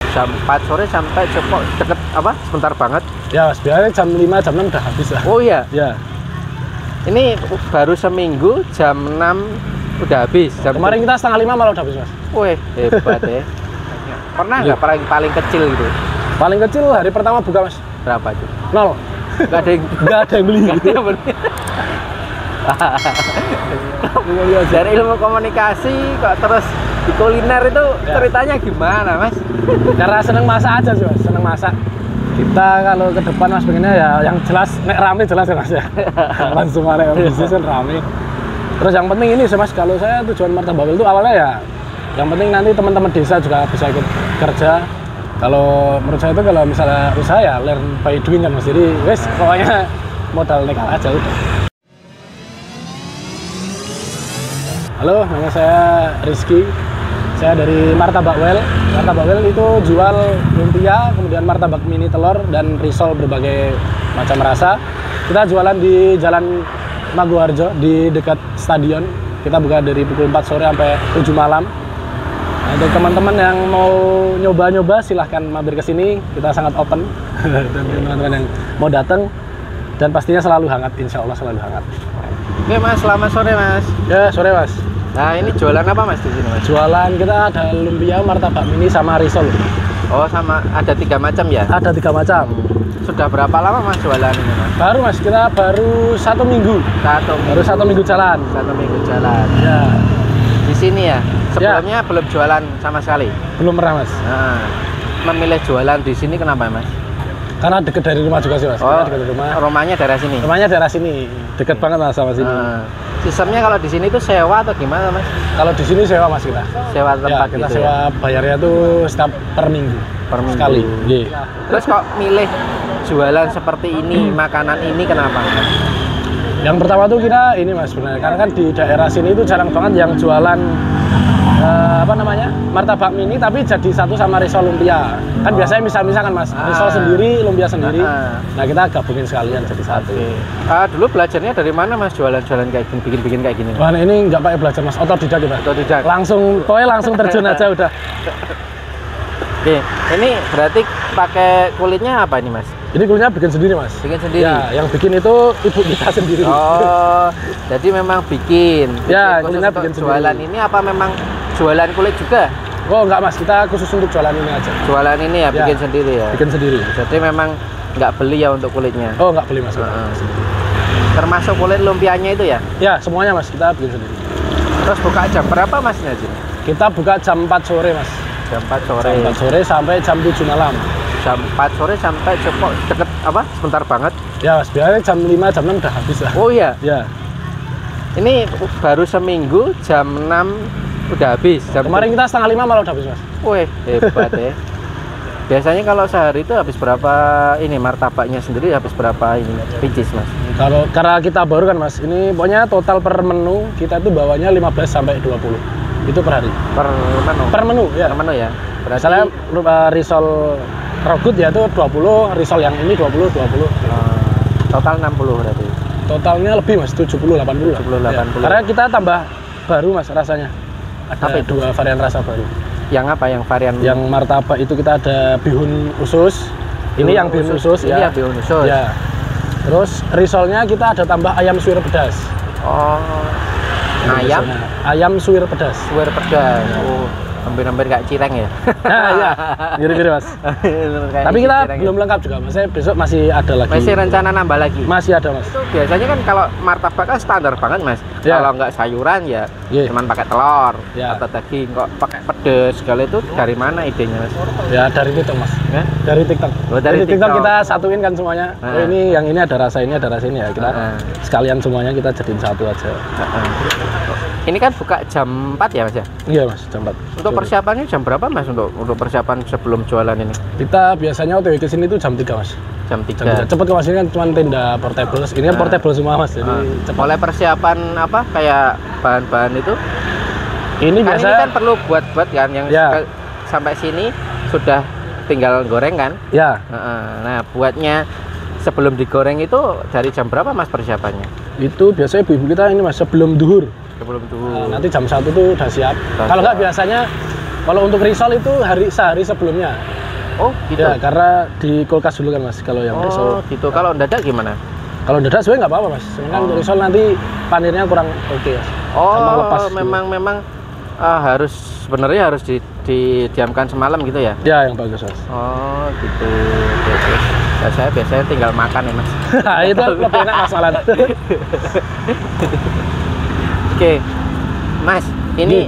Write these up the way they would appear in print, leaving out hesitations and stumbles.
Jam 4 sore sampai Cepok deket apa? Sebentar banget. Ya mas, biasanya jam 5, jam 6 udah habis lah. Oh iya? Ya. Ini baru seminggu jam 6 udah habis. Kemarin kita setengah 5 malah udah habis mas. Wih, hebat ya. Pernah nggak paling kecil gitu? Paling kecil hari pertama buka mas. Berapa tuh? 0. Nggak ada yang beli. Nggak ada yang beli. Dari ilmu komunikasi kok terus di kuliner itu ceritanya gimana mas? Karena seneng masak aja sih mas, seneng masak. Kita kalau ke depan mas pengennya ya yang jelas, nek rame jelas ya mas ya. Langsung ada bisnis kan rame. Terus yang penting ini sih mas, kalau saya tujuan Martabak Well itu awalnya ya yang penting nanti teman-teman desa juga bisa ikut kerja. Kalau menurut saya itu kalau misalnya usaha ya learn by doing kan mas. Jadi wes pokoknya modal nekal aja udah. Halo, nama saya Rizky. Saya dari Martabak Well. Martabak Well itu jual lumpia, kemudian martabak mini telur dan risol berbagai macam rasa. Kita jualan di Jalan Maguwarjo di dekat stadion. Kita buka dari pukul 4 sore sampai 7 malam. Nah, untuk teman-teman yang mau nyoba-nyoba silahkan mampir ke sini. Kita sangat open dan teman-teman yang mau datang dan pastinya selalu hangat, insya Allah selalu hangat. Oke mas, selamat sore mas. Ya sore mas. Nah ini jualan apa mas di sini mas? Jualan kita ada lumpia, martabak mini sama risol. Oh sama, ada 3 macam ya? Ada 3 macam. Sudah berapa lama mas jualan ini mas? Baru mas, kita baru 1 minggu. Baru 1 minggu jalan. 1 minggu jalan. Ya. Di sini ya? Sebelumnya belum jualan sama sekali? Belum pernah mas. Nah, memilih jualan di sini kenapa mas? Karena deket dari rumah juga sih mas. Oh, deket dari rumah. Rumahnya daerah sini? Rumahnya daerah sini, deket banget mas sama sini. Sistemnya kalau di sini tuh sewa atau gimana mas? Kalau di sini sewa mas kita. Sewa tempat ya, kita gitu sewa ya? bayarnya tuh setiap per minggu. Per minggu. Sekali. Yeah. Terus kok milih jualan seperti ini, makanan ini kenapa? Yang pertama tuh kita ini mas sebenarnya, karena kan di daerah sini itu jarang banget yang jualan apa namanya martabak mini tapi jadi satu sama risol lumpia. Kan biasanya misal-misal kan mas, risol sendiri, lumpia sendiri. Nah kita gabungin sekalian jadi satu. Dulu belajarnya dari mana mas jualan-jualan kayak gini, bikin-bikin kayak gini? Wah ini nggak pakai belajar mas, otodidak kita. Otodidak. Pokoknya langsung terjun aja udah. Oke, ini berarti pakai kulitnya apa ini mas? Ini kulitnya bikin sendiri mas. Bikin sendiri? Ya, yang bikin itu ibu kita sendiri. Oh, jadi memang bikin ya, kulitnya bikin sendiri. Jualan ini apa memang jualan kulit juga? Oh enggak mas, kita khusus untuk jualan ini aja. Jualan ini ya, bikin sendiri ya? Bikin sendiri. Jadi memang nggak beli ya untuk kulitnya? Oh nggak beli mas. Termasuk kulit lumpianya itu ya? Ya, semuanya mas, kita bikin sendiri. Terus buka jam berapa mas Najib? Kita buka jam 4 sore mas. Jam 4 sore? Jam 4 sore sampai jam 7 malam. Jam 4 sore sampai Cepok deket apa? Sebentar banget? Ya mas, biasanya jam 5, jam 6 udah habis lah. Oh iya? Ya. Ini baru seminggu jam 6 udah habis. Kemarin kita setengah 5 malah udah habis mas. Wih, hebat ya. Biasanya kalau sehari itu habis berapa ini martabaknya sendiri habis berapa ini pieces mas? Kalau karena kita baru kan mas, ini pokoknya total per menu kita itu bawanya 15 sampai 20. Itu per hari. Per menu? Per menu ya. Per menu ya. Berarti misalnya risol rogut ya itu 20, risol yang ini 20. Total 60 berarti. Totalnya lebih mas, 70 80. 70 80. Ya. Karena kita tambah baru mas rasanya. Ada 2 varian rasa baru. Yang apa yang varian? Yang martabak itu kita ada bihun usus. Ini yang bihun usus ini ya. Yang bihun usus. Ya. Terus risolnya kita ada tambah ayam suwir pedas. Oh. Ayam suwir pedas. Suwir pedas. Oh. Hampir-hampir kayak cireng ya? Nah, iya, mirip-mirip mas. Tapi kita belum lengkap juga mas, besok masih ada lagi. Masih rencana nambah lagi? Masih ada mas. Itu biasanya kan kalau martabak kan standar banget mas. Ya. Kalau nggak sayuran ya cuman pakai telur atau daging. Kok pakai pedes segala itu dari mana idenya mas? Ya dari TikTok mas. Dari TikTok. Oh, dari TikTok kita satuin kan semuanya. Oh, ini yang ini ada rasa ini ya. Kita sekalian semuanya kita jadiin satu aja. Ini kan buka jam 4 ya mas ya? Iya mas, jam 4. Untuk persiapannya jam berapa mas untuk persiapan sebelum jualan ini? Kita biasanya OTW ke sini itu jam 3 mas. Jam 3. Cepet ke mas, ini kan cuma tenda portable. Ini kan portable semua mas, jadi cepat. Oleh persiapan apa kayak bahan-bahan itu? Ini biasanya ini kan perlu buat kan yang sampai sini sudah tinggal goreng kan? Ya. Nah buatnya sebelum digoreng itu dari jam berapa mas persiapannya? Itu biasanya ibu-ibu kita ini mas sebelum duhur. Sebelum duhur. Nanti jam 1 tuh udah siap. Kalau nggak biasanya kalau untuk risol itu sehari sebelumnya. Oh, gitu. Ya, karena di kulkas dulu kan Mas kalau yang risol. Oh, gitu. Kalau mendadak gimana? Kalau dadak sebenarnya nggak apa-apa Mas. Sebenarnya untuk risol nanti panirnya kurang oke Mas. Sama lepas. Oh, memang harus sebenarnya harus didiamkan semalam gitu ya? Ya, yang bagus Mas. Oh, gitu. Oke. Ya, saya biasanya tinggal makan ya Mas. Nah, itu lebih enak Mas malah. Oke, Mas, ini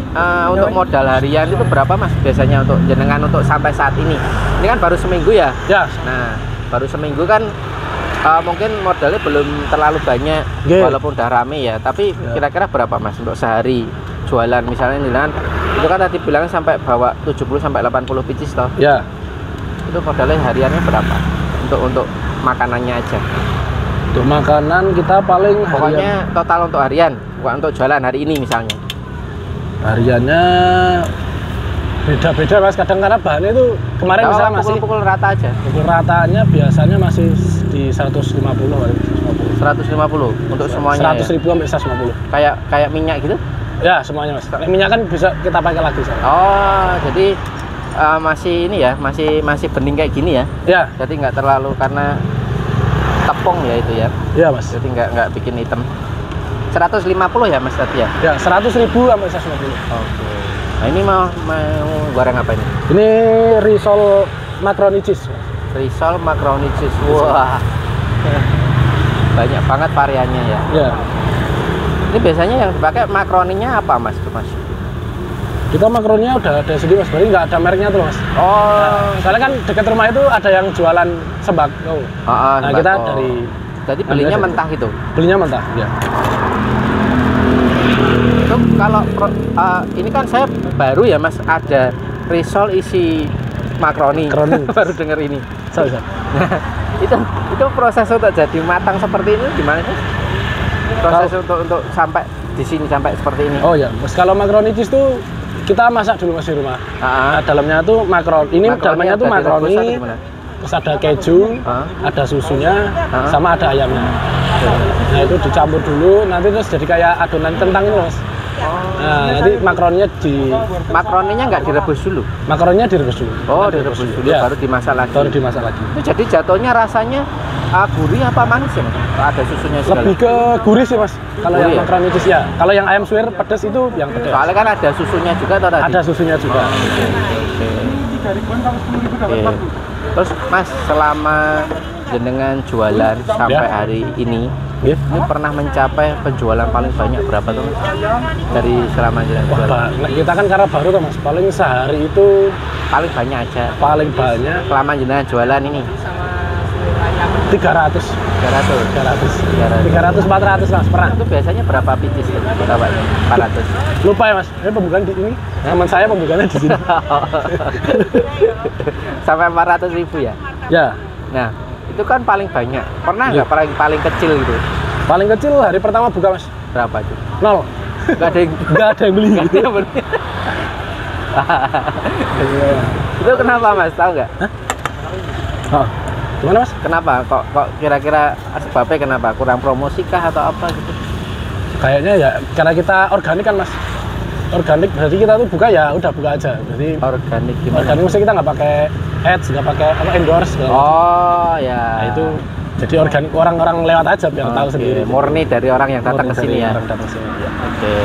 untuk modal harian itu berapa Mas biasanya untuk jenengan untuk sampai saat ini? Ini kan baru seminggu ya? Ya. Nah, baru seminggu kan mungkin modalnya belum terlalu banyak, walaupun udah rame ya. Tapi kira-kira berapa Mas untuk sehari jualan misalnya jenengan? Itu kan tadi bilang sampai bawa 70 sampai 80 pieces toh? Ya. Itu modalnya hariannya berapa? Untuk makanannya aja. Untuk makanan kita paling Pokoknya total untuk harian, bukan untuk jualan hari ini misalnya. Hariannya beda-beda Mas, kadang karena bahannya itu kemarin misalnya masih pukul rata aja. pukul ratanya biasanya masih di 150 kali. 150 untuk semuanya 100.000 sampai 150. Kayak minyak gitu? Ya, semuanya Mas. Minyak kan bisa kita pakai lagi soalnya. Oh, jadi masih ini ya, masih bening kayak gini ya. Ya. Jadi nggak terlalu karena tepung ya itu ya. Iya Mas. Jadi nggak bikin hitam. 150 ya Mas tadi ya? Ya, 100.000 sampai 150. Oke. Nah, ini mau goreng apa ini? Ini risol macaroni cheese. Risol macaroni cheese. Wah. Banyak banget variannya ya. Ya. Ini biasanya yang dipakai makaroninya apa Mas? Kita makaroninya udah ada sendiri Mas, berarti nggak ada mereknya tuh Mas. Oh, Soalnya kan dekat rumah itu ada yang jualan sembako. Nah, kita dari jadi belinya mentah gitu. Belinya mentah, ya. Itu kalau ini kan saya baru ya Mas, ada risol isi makaroni. Baru denger ini. Nah, itu proses untuk jadi matang seperti ini gimana sih? Proses untuk sampai di sini sampai seperti ini. Oh ya, Mas, kalau makaroni cheese tuh kita masak dulu Mas di rumah. Nah, dalamnya tuh makaroni. Ini dalamnya tuh makaroni. Terus ada keju, ada susunya, sama ada ayamnya. Nah, itu dicampur dulu, nanti terus jadi kayak adonan kentang itu Mas. Nah, nanti makaroninya nggak direbus dulu? Makaroninya direbus dulu. Oh, direbus dulu, ya. Baru dimasak lagi. Baru dimasak lagi. Itu jadi jatuhnya rasanya gurih apa manis ya Mas? Ada susunya segala? Lebih ke gurih sih Mas. Kalau yang makaroni cheese ya. Kalau yang ayam suwir pedas itu yang pedas. Soalnya kan ada susunya juga atau tadi? Ada susunya juga. Oke. Terus Mas, selama jenengan jualan sampai hari ini, ini pernah mencapai penjualan paling banyak berapa tuh Mas? Dari selama jenengan jualan? Kita kan karena baru kan Mas, paling sehari itu paling banyak aja. Paling banyak selama jenengan jualan ini 300, 400 Mas pernah. Itu biasanya berapa pieces kita Pak? 400. Lupa ya Mas, ini pembukaan di ini. Teman saya pembukaannya di sini. Sampai 400.000 ya? Ya. Nah, itu kan paling banyak. Pernah nggak paling kecil gitu? Paling kecil hari pertama buka Mas. Berapa itu? 0. Nggak ada yang beli. Nggak ada yang beli. Itu kenapa Mas? Tahu nggak? Oh. Gimana Mas? Kenapa? Kok kira-kira sebabnya kenapa? Kurang promosi kah atau apa gitu? Kayaknya ya karena kita organik kan Mas. Organik berarti kita tuh buka ya udah buka aja. Jadi organik gimana? Organik maksudnya kita nggak pakai ads, nggak pakai endorse. Oh ya. Nah, itu jadi organik, orang-orang lewat aja biar tahu sendiri. Murni dari orang yang datang ke sini ya. Oke.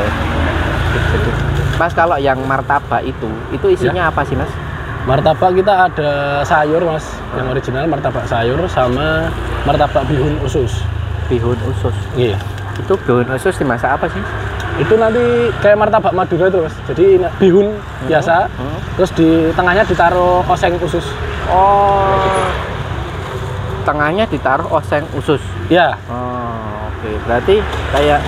Mas, kalau yang martabak itu isinya apa sih Mas? Martabak kita ada sayur Mas, yang original martabak sayur sama martabak bihun usus. Bihun usus? Iya. Itu bihun usus dimasak apa sih? Itu nanti kayak martabak Madura itu Mas, jadi bihun biasa, terus di tengahnya ditaruh oseng usus. Oh, tengahnya ditaruh oseng usus? Iya. Oh, oke. Berarti kayak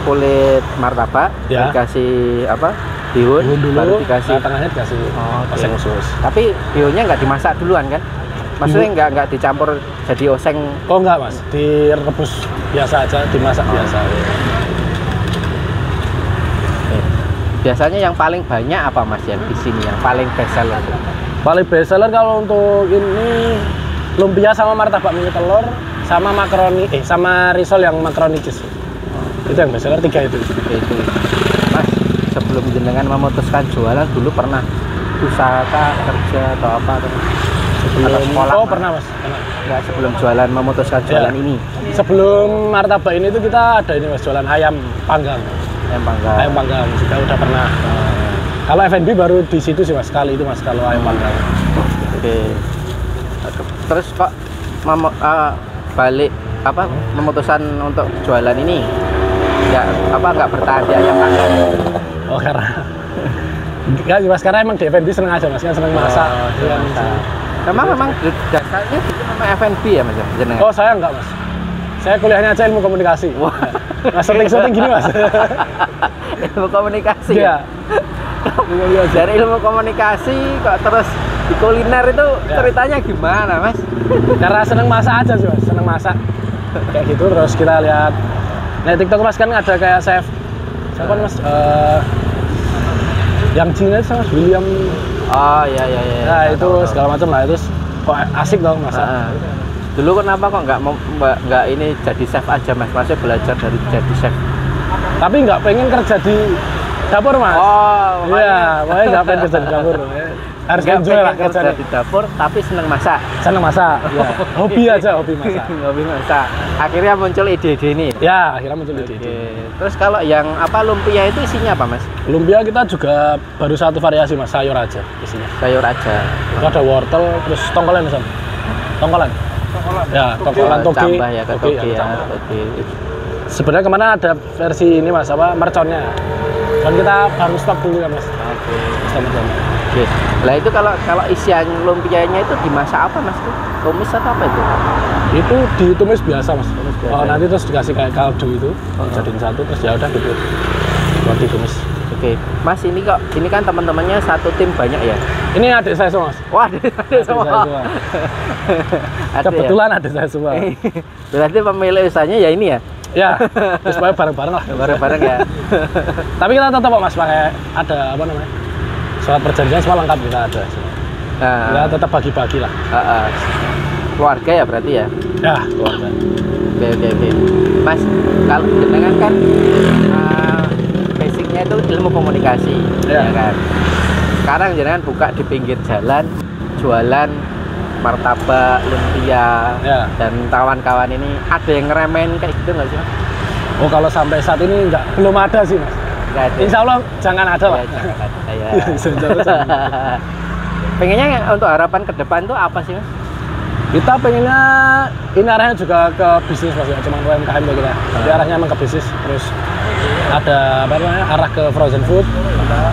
kulit martabak, dikasih apa? Bihun dulu, baru dikasih tengahnya dikasih oseng usus. Tapi bihunnya nggak dimasak duluan kan? Maksudnya nggak dicampur jadi oseng? Oh nggak Mas, direbus biasa aja, dimasak biasa. Biasanya yang paling banyak apa Mas yang di sini yang paling best seller? Paling best seller kalau untuk ini lumpia sama martabak mini telur sama makaroni sama risol yang makaroni cheese. Itu yang best seller 3 itu. Mas, sebelum jenengan memutuskan jualan dulu pernah usaha kerja atau apa? atau sekolah? Oh pernah mas. Pernah. Enggak, sebelum jualan memutuskan jualan ini. Sebelum martabak ini tuh kita ada ini mas, jualan ayam panggang. Ayam panggang juga udah pernah. Kalau F&B baru di situ sih mas, sekali itu mas kalau ayam panggang. Oke. Terus kok balik memutusan untuk jualan ini? Nggak bertahan di ayam panggang? Oh karena enggak sih mas, karena emang di F&B seneng aja mas, kan seneng masak. Memang dasarnya itu memang F&B ya mas? Oh saya enggak mas, saya kuliahnya aja ilmu komunikasi. Wah. Nah, syuting gini mas. Ilmu komunikasi ya? Dari ilmu komunikasi kok terus di kuliner itu ceritanya gimana mas? Karena seneng masak aja sih mas, seneng masak kayak gitu. Terus kita lihat TikTok mas, kan ada kayak chef siapa mas, yang Cina sama mas William. Oh iya. Nah itu segala macam lah, itu kok asik dong masak. Dulu kenapa kok nggak ini jadi chef aja mas? Masih belajar dari jadi chef? Tapi nggak pengen kerja di dapur mas. Oh iya, makanya nggak pengen kerja di dapur. Harus enjoy lah kerja di dapur, tapi seneng masak. Seneng masak, ya. Hobi masak. Hobi masak. Akhirnya muncul ide-ide ini. Ya, akhirnya muncul ide. Terus kalau yang lumpia itu isinya apa mas? Lumpia kita juga baru satu variasi mas, sayur aja isinya. Sayur aja. Ada wortel, terus tongkolan di sana. Tongkolan. Ya, tongkolan toge. Tambah ya, toge ya. Sebenarnya kemana ada versi ini mas, merconnya. Dan kita baru stop dulu kan mas. Oke. Lah itu kalau isian lumpianya itu dimasak apa mas? Tumis atau apa itu? Itu ditumis biasa mas. Nanti terus dikasih kayak kaldu itu, jadiin satu, terus ya udah gitu. Buat ditumis. Oke. Mas ini kan teman-temannya satu tim banyak ya? Ini adik saya semua mas. Wah adik semua. Kebetulan adik saya semua. Berarti pemilik usahanya ya ini ya? Ya, terus bareng-bareng lah. Bareng-bareng ya. Tapi kita tetap mas pakai ada apa namanya? Surat perjanjian semua lengkap kita ada. Ya tetap bagi-bagi lah. Keluarga ya berarti ya? Ya, keluarga. Oke. Mas, kalau jenengan kan basicnya itu ilmu komunikasi, ya kan? Sekarang jenengan buka di pinggir jalan, jualan martabak, lumpia, dan kawan-kawan ini, ada yang ngeremehin kayak gitu nggak sih mas? Oh kalau sampai saat ini belum ada sih mas. Insya Allah jangan ada lah. Pengennya untuk harapan ke depan tuh apa sih mas? Kita pengennya ini arahnya juga ke bisnis mas, ya cuma UMKM tuh kita. Tapi arahnya emang ke bisnis, terus ada apa namanya arah ke frozen food.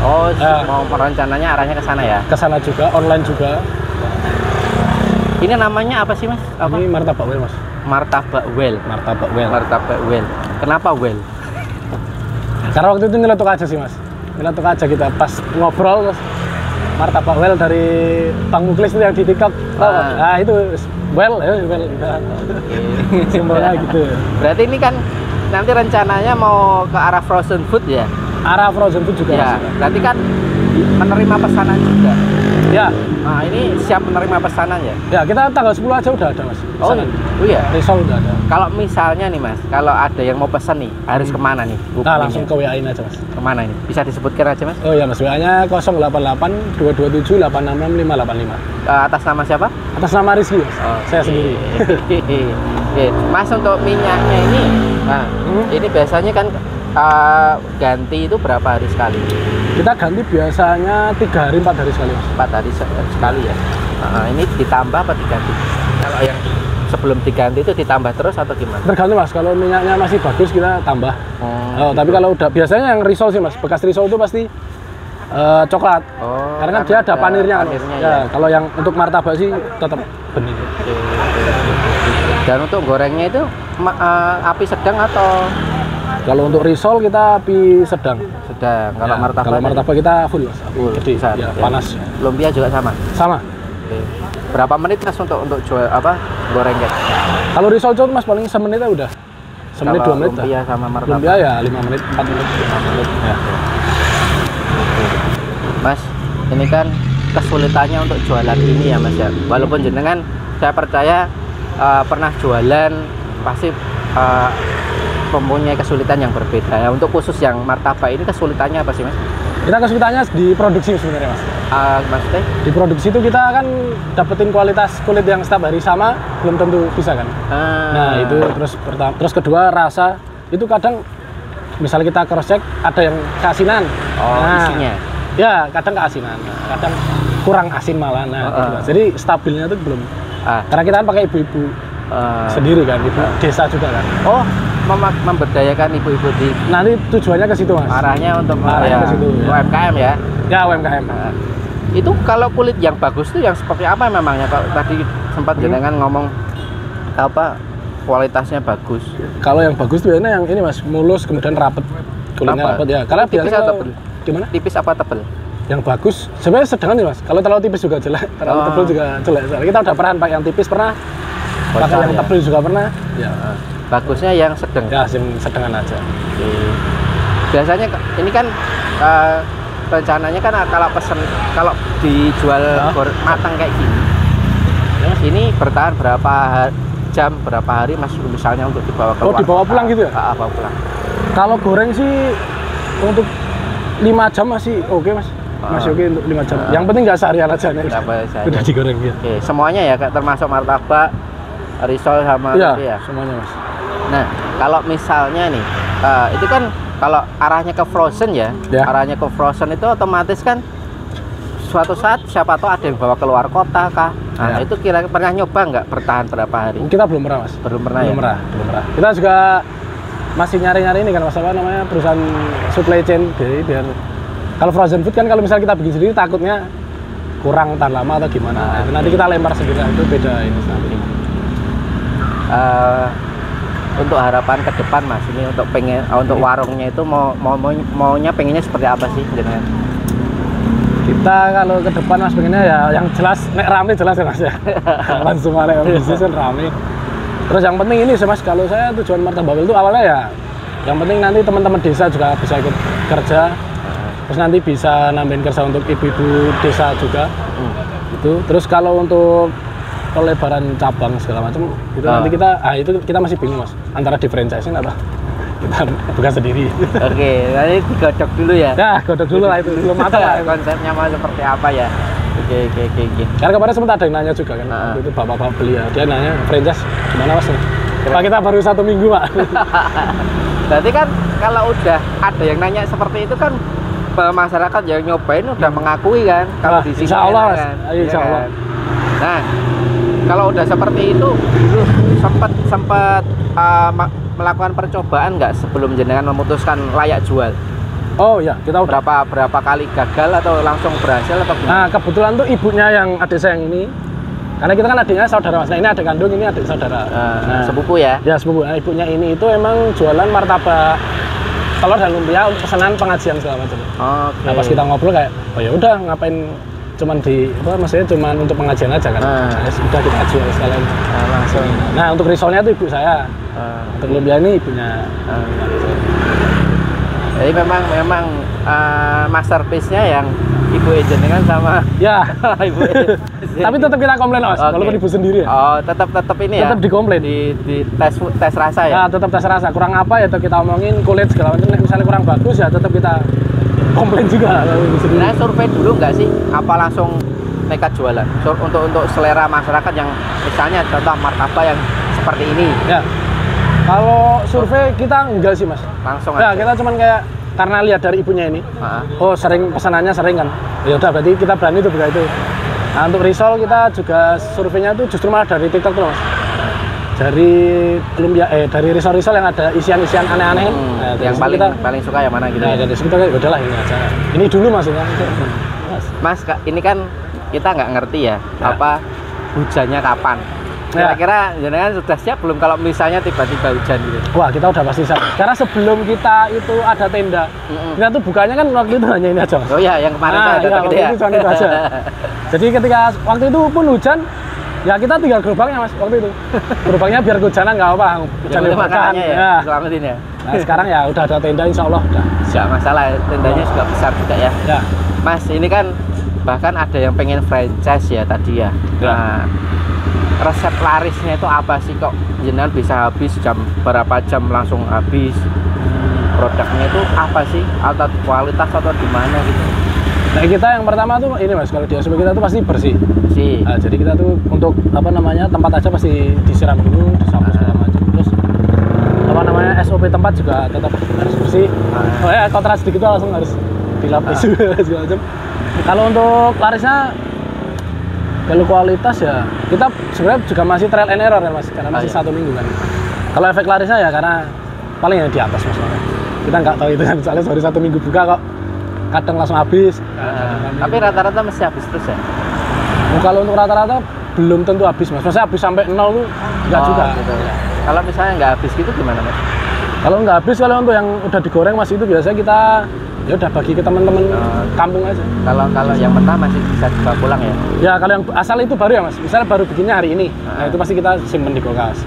Oh, mau rencananya arahnya ke sana ya? Ke sana juga, online juga. Ini namanya apa sih mas? Ini martabak well mas. Martabak well. Kenapa well? Karena waktu itu nyeletuk aja sih mas. Nyeletuk aja kita pas ngobrol terus martabak well dari Bang Muklis itu yang di TikTok. Nah itu well. Simbolnya gitu. Berarti ini kan nanti rencananya mau ke arah frozen food ya? Arah frozen food juga ya. Berarti kan menerima pesanan juga. Ya. Nah ini siap menerima pesanan ya? Ya kita tanggal 10 aja udah ada mas. Pesanan. Oh iya? Risol udah ada. Kalau misalnya nih mas, kalau ada yang mau pesan nih, harus kemana nih? Nah langsung ke WA-in aja mas. Kemana ini? Bisa disebutkan aja mas? Oh iya mas, WA-nya 088 227 866 585. Atas nama siapa? Atas nama Rizky mas. Saya sendiri. Mas untuk minyaknya ini, ini biasanya kan ganti itu berapa hari sekali? Kita ganti biasanya 3 hari 4 hari sekali mas. 4 hari sekali ya. Ini ditambah apa diganti? Kalau yang sebelum diganti itu ditambah terus atau gimana? Tergantung mas, kalau minyaknya masih bagus kita tambah. Tapi kalau udah biasanya yang risol sih mas, bekas risol itu pasti coklat. Karena dia ada panirnya. Ya. Kalau yang untuk martabak sih tetap bening. Dan untuk gorengnya itu api sedang atau? Kalau untuk risol kita api sedang. Kalau martabak? Kalau martabak kita full mas. Jadi ya, panas. Lumpia juga sama? Sama. Berapa menit mas untuk jual gorengnya? Kalau risol mas paling semenitnya udah. Semenit 2 menit. Lumpia sama martabak? Lumpia ya 5 menit, 4 menit. 5 menit. Ya. Mas, ini kan kesulitannya untuk jualan ini ya mas ya. Walaupun jenengan saya percaya pernah jualan pasti mempunyai kesulitan yang berbeda ya. Untuk khusus yang martabak ini kesulitannya apa sih mas? Kita kesulitannya di produksi sebenarnya mas. Maksudnya? Di produksi itu kita kan dapetin kualitas kulit yang setiap hari sama belum tentu bisa kan. Nah itu terus kedua rasa itu kadang misalnya kita cross check ada yang keasinan. Isinya? Ya kadang keasinan, kadang kurang asin malah. Gitu. Jadi stabilnya itu belum. Karena kita kan pakai ibu-ibu sendiri kan, ibu desa juga kan. Memberdayakan ibu-ibu di. Nanti tujuannya ke situ mas. Arahnya untuk ke situ, ya. UMKM ya. Ya UMKM. Itu kalau kulit yang bagus tuh yang seperti apa memangnya? Kalau tadi sempat jenengan ngomong apa kualitasnya bagus. Kalau yang bagus tuh biasanya yang ini mas, mulus kemudian rapet, kulitnya rapet ya. Karena biasanya gimana? Tipis apa tebel? Yang bagus sebenarnya sedang nih mas. Kalau terlalu tipis juga jelek, terlalu tebel juga jelek. Soalnya kita udah pernah pakai yang tipis pernah, pakai yang tebel juga pernah. Ya. Bagusnya yang sedang. Ya, sedengan aja. Biasanya ini kan rencananya kan kalau dijual matang kayak gini, ini bertahan berapa jam, berapa hari mas misalnya untuk dibawa keluar? Dibawa pulang gitu ya? Bawa pulang. Kalau goreng sih untuk 5 jam masih oke mas. Masih oke untuk 5 jam. Yang penting nggak seharian aja nih. Udah digoreng ya. Oke, semuanya ya termasuk martabak, risol sama ya? Semuanya mas. Nah, kalau misalnya nih, itu kan kalau arahnya ke frozen ya, arahnya ke frozen itu otomatis kan suatu saat siapa tahu ada yang bawa keluar kota kah? Nah, itu kira-kira pernah nyoba nggak bertahan berapa hari? Kita belum pernah mas. Belum pernah. Belum pernah. Kita juga masih nyari-nyari ini kan mas, apa namanya, perusahaan supply chain biar kalau frozen food kan kalau misalnya kita bikin sendiri takutnya kurang tahan lama atau gimana. Nanti kita lempar sendiri, itu beda ini nanti. Untuk harapan ke depan mas, ini untuk warungnya itu maunya pengennya seperti apa sih dengan? Kita kalau ke depan mas pengennya ya yang jelas nek rame jelas ya mas ya. Langsung ada bisnis kan rame. Terus yang penting ini sih mas, kalau saya tujuan martabak itu awalnya ya yang penting nanti teman-teman desa juga bisa ikut kerja. Terus nanti bisa nambahin kerja untuk ibu-ibu desa juga. Itu. Terus kalau untuk pelebaran cabang segala macam itu nanti kita masih bingung mas, antara di franchising atau kita buka sendiri. Oke, nanti digodok dulu ya. Ya, godok dulu lah, itu belum matang lah. Konsepnya mau seperti apa ya? Oke. Karena kemarin sempat ada yang nanya juga kan, itu bapak-bapak beli ya, dia nanya franchise gimana mas? Pak kita baru 1 minggu pak. Berarti kan kalau udah ada yang nanya seperti itu kan masyarakat yang nyobain udah mengakui kan kalau di sini. Insya Allah mas. Kan? Insya Allah. Kan? Nah, kalau udah seperti itu dulu sempat melakukan percobaan nggak sebelum jenengan memutuskan layak jual? Oh ya, kita udah berapa kali gagal atau langsung berhasil atau gimana? Nah, kebetulan tuh ibunya yang adik saya yang ini, karena kita kan adiknya saudara mas. Nah, ini adik kandung, ini adik saudara. Sepupu ya? Ya sepupu. Nah, ibunya ini itu emang jualan martabak telur dan lumpia untuk pesanan pengajian segala macam. Nah, pas kita ngobrol kayak, oh ya udah ngapain cuman maksudnya cuman untuk pengajian aja kan. Sudah kita jual sekalian. Langsung. Nah, untuk risolnya itu ibu saya. Untuk lumpia ini ibunya. Jadi memang masterpiece-nya yang ibu jenengan sama ibu. Tapi tetap kita komplain mas, walaupun ibu sendiri ya. Tetap ini ya. Tetap dikomplain. Di tes rasa ya. Tetap tes rasa. Kurang apa ya kita omongin kulit segala macam. Misalnya kurang bagus ya tetap kita komplain juga. Nah, survei dulu nggak sih? Apa langsung nekat jualan? Untuk selera masyarakat yang misalnya contoh martabak yang seperti ini. Ya. Kalau survei kita enggak sih mas. Langsung aja. Kita cuman kayak karena lihat dari ibunya ini. Oh sering pesanannya sering kan. Ya udah berarti kita berani tuh buka itu. Nah, untuk risol kita juga surveinya tuh justru malah dari TikTok tuh mas. Dari dari risol-risol yang ada isian-isian aneh-aneh. Yang paling suka yang mana gitu? Nah, dari situ kita udahlah ini aja. Ini dulu maksudnya. Mas, ini kan kita nggak ngerti ya apa hujannya kapan. Kira-kira jenengan sudah siap belum kalau misalnya tiba-tiba hujan gitu? Wah, kita udah pasti siap. Karena sebelum kita itu ada tenda, kita tuh bukanya kan waktu itu hanya ini aja. Oh iya, yang kemarin saya datang itu cuma itu aja. Jadi ketika waktu itu pun hujan, ya kita tinggal gerobaknya mas waktu itu. Gerobaknya biar kehujanan nggak apa-apa. Hujan makanannya ya, selamatin ya. Nah sekarang ya udah ada tenda, insya Allah udah. Nggak masalah, tendanya juga besar juga ya. Mas, ini kan bahkan ada yang pengen franchise ya tadi ya. Nah, resep larisnya itu apa sih kok jenengan bisa habis berapa jam langsung habis? produknya itu apa sih, atau kualitas atau di mana gitu? Nah kita yang pertama tuh ini mas, kalau di SOP kita tuh pasti bersih. Nah, jadi kita tuh untuk apa namanya tempat aja pasti disiram dulu, disapu segala macam. Terus apa namanya SOP tempat juga tetap harus bersih. Oh ya kotoran sedikit tuh langsung harus dilapis segala macam. Kalau untuk larisnya, kalau kualitas ya kita sebenarnya juga masih trial and error ya mas, karena masih 1 minggu kan. Kalau efek larisnya ya karena paling yang di atas mas. Kita nggak tahu itu kan, soalnya baru 1 minggu buka kok. Kadang langsung habis. Tapi rata-rata mesti habis terus ya? Kalau untuk rata-rata belum tentu habis mas. Maksudnya habis sampai 0 tuh enggak juga. Gitu. Kalau misalnya nggak habis gitu gimana mas? Kalau nggak habis, kalau untuk yang udah digoreng mas itu biasanya kita ya udah bagi ke teman-teman kampung aja. Kalau yang mentah masih bisa dibawa pulang ya? Ya kalau yang asal itu baru ya mas. Misalnya baru bikinnya hari ini, nah itu pasti kita simpen di kulkas.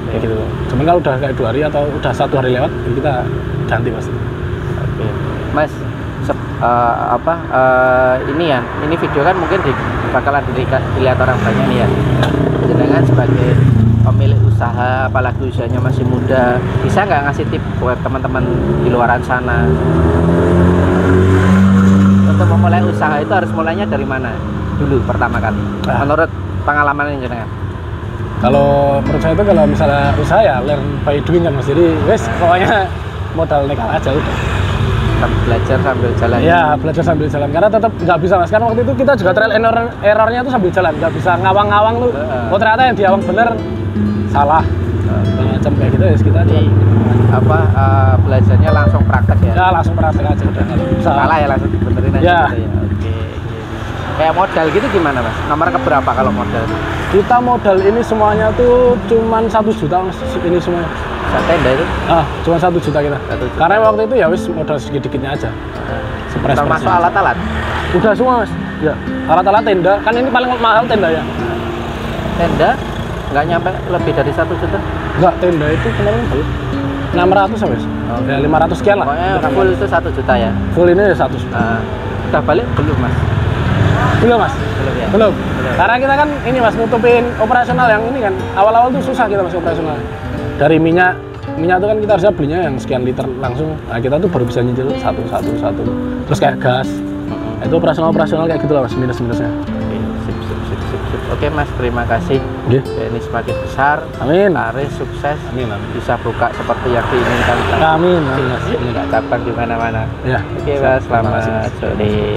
Kayak gitu. Cuman kalau udah kayak 2 hari atau udah 1 hari lewat, ya kita ganti pasti. Mas, ini ya, ini video kan mungkin bakalan dilihat orang banyak nih ya. Sedangkan sebagai pemilik usaha, apalagi usianya masih muda, bisa nggak ngasih tip buat teman-teman di luaran sana untuk memulai usaha itu harus mulainya dari mana dulu pertama kali? Menurut pengalaman yang jenengan? Kalau menurut saya itu kalau misalnya usaha ya learn by doing kan mas. Jadi wes pokoknya modal nekat aja udah. Belajar sambil jalan. Ya belajar sambil jalan, karena tetap nggak bisa mas. Karena waktu itu kita juga trial and errornya tuh sambil jalan, nggak bisa ngawang-ngawang tuh. Oh ternyata yang diawang bener salah. Macam kayak gitu ya kita. Jadi belajarnya langsung praktek ya? Ya langsung praktek aja udah. Salah ya langsung dibenerin aja. Ya. Gitu ya. Oke. Kayak modal gitu gimana mas? Nomor keberapa kalau modal? Kita modal ini semuanya tuh cuman 1 juta mas, ini semuanya. Tenda itu? Cuma 1 juta kita. 1 juta. Karena waktu itu ya wis modal sedikit-sedikitnya aja. Termasuk alat-alat? Udah semua mas. Ya. Alat-alat tenda, kan ini paling mahal tenda ya. Tenda? Nggak nyampe lebih dari 1 juta? Enggak, tenda itu kemarin 600 ya mas. Ya 500 sekian lah. Pokoknya full itu 1 juta ya? Full ini 1 juta. Udah balik belum mas? Belum mas. Belum ya? Belum. Karena kita kan ini mas nutupin operasional yang ini kan. Awal-awal tuh susah kita mas operasional. Dari minyak itu kan kita harusnya belinya yang sekian liter langsung. Nah kita tuh baru bisa nyicil satu. Terus kayak gas. Itu operasional kayak gitulah mas, minus-minusnya. Oke mas, terima kasih. Ini semakin besar. Amin. Laris sukses. Amin. Bisa buka seperti yang diinginkan. Amin. Nggak cabang di mana-mana. Ya. Oke mas, selamat sore.